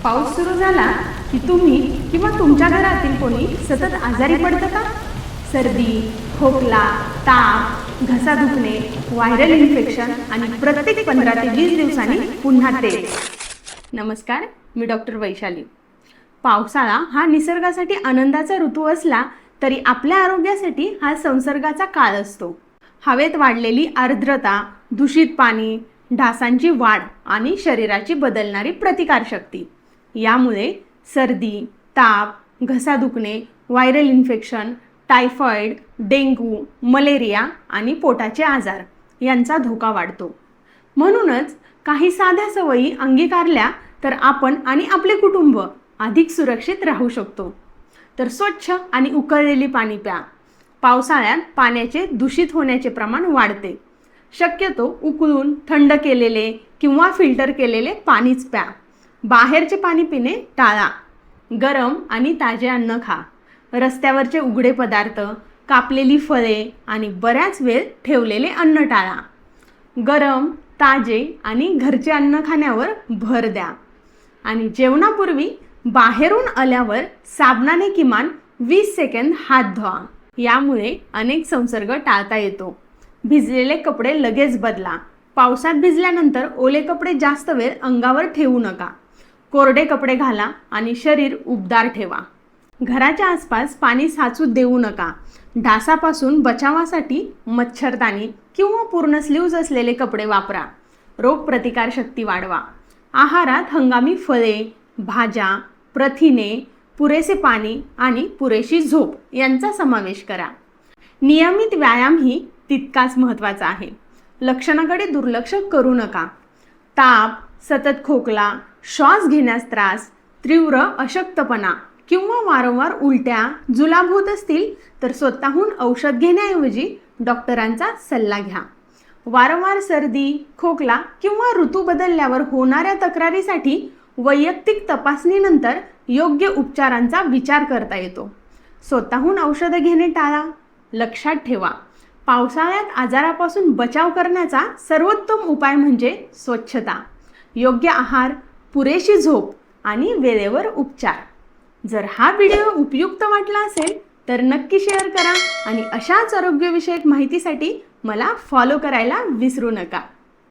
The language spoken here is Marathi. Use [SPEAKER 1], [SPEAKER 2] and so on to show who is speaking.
[SPEAKER 1] पाऊस सुरू झाला की तुम्ही किंवा तुमच्या घरातील कोणी सतत आजारी पडतं का? सर्दी, खोकला, ताप, घसा दुखणे, व्हायरल इन्फेक्शन आणि प्रत्येक 15 ते 20 दिवसांनी पुन्हा तेच. नमस्कार, मी डॉक्टर वैशाली. पावसाळा हा निसर्गासाठी आनंदाचा ऋतू असला तरी आपल्या आरोग्यासाठी हा संसर्गाचा काळ असतो. हवेत वाढलेली आर्द्रता, दूषित पाणी, डासांची वाढ आणि शरीराची बदलणारी प्रतिकारशक्ती यामुळे सर्दी, ताप, घसा दुखणे, viral infection, typhoid, dengue, malaria आणि पोटाचे आजार यांचा धोका वाढतो. म्हणूनच काही साध्या सवयी अंगीकारल्या तर आपण आणि आपले कुटुंब अधिक सुरक्षित राहू शकतो. तर स्वच्छ आणि उकळलेली पाणी प्या. पावसाळ्यात पाण्याचे दूषित होण्याचे प्रमाण वाढते. शक्यतो उकळून थंड केलेले किंवा फिल्टर केलेले पाणीच प्या. बाहेरचे पाणी पिणे टाळा. गरम आणि ताजे अन्न खा. रस्त्यावरचे उघडे पदार्थ, कापलेली फळे आणि बऱ्याच वेळ ठेवलेले अन्न टाळा. गरम, ताजे आणि घरचे अन्न खाण्यावर भर द्या. आणि जेवणापूर्वी बाहेरून आल्यावर साबणाने किमान 20 सेकंद हात धुवा. यामुळे अनेक संसर्ग टाळता येतो. भिजलेले कपडे लगेच बदला. पावसात भिजल्यानंतर ओले कपडे जास्त वेळ अंगावर ठेवू नका. कोरडे कपडे घाला आणि शरीर उबदार ठेवा. घराच्या आसपास पाणी साचू देऊ नका. डासापासून बचावासाठी मच्छरदाणी किंवा पूर्ण स्लीव्ज असलेले कपडे वापरा. रोगप्रतिकारशक्ती वाढवा. आहारात हंगामी फळे, भाज्या, प्रथिने, पुरेसे पाणी आणि पुरेशी झोप यांचा समावेश करा. नियमित व्यायामही तितकाच महत्त्वाचा आहे. लक्षणाकडे दुर्लक्ष करू नका. ताप, सतत खोकला, श्वास घेण्यास त्रास, तीव्र अशक्तपणा किंवा वारंवार उलट्या, जुलाब होत असतील तर स्वतःहून औषध घेण्याऐवजी डॉक्टरांचा सल्ला घ्या. वारंवार सर्दी, खोकला किंवा ऋतू बदलल्यावर होणाऱ्या तक्रारीसाठी वैयक्तिक तपासणीनंतर योग्य उपचारांचा विचार करता येतो. स्वतःहून औषधं घेणे टाळा. लक्षात ठेवा, पावसाळ्यात आजारापासून बचाव करण्याचा सर्वोत्तम उपाय म्हणजे स्वच्छता, योग्य आहार, पुरेशी झोप आणि वेळेवर उपचार. जर हा व्हिडिओ उपयुक्त वाटला असेल तर नक्की शेअर करा आणि अशाच आरोग्यविषयक माहितीसाठी मला फॉलो करायला विसरू नका.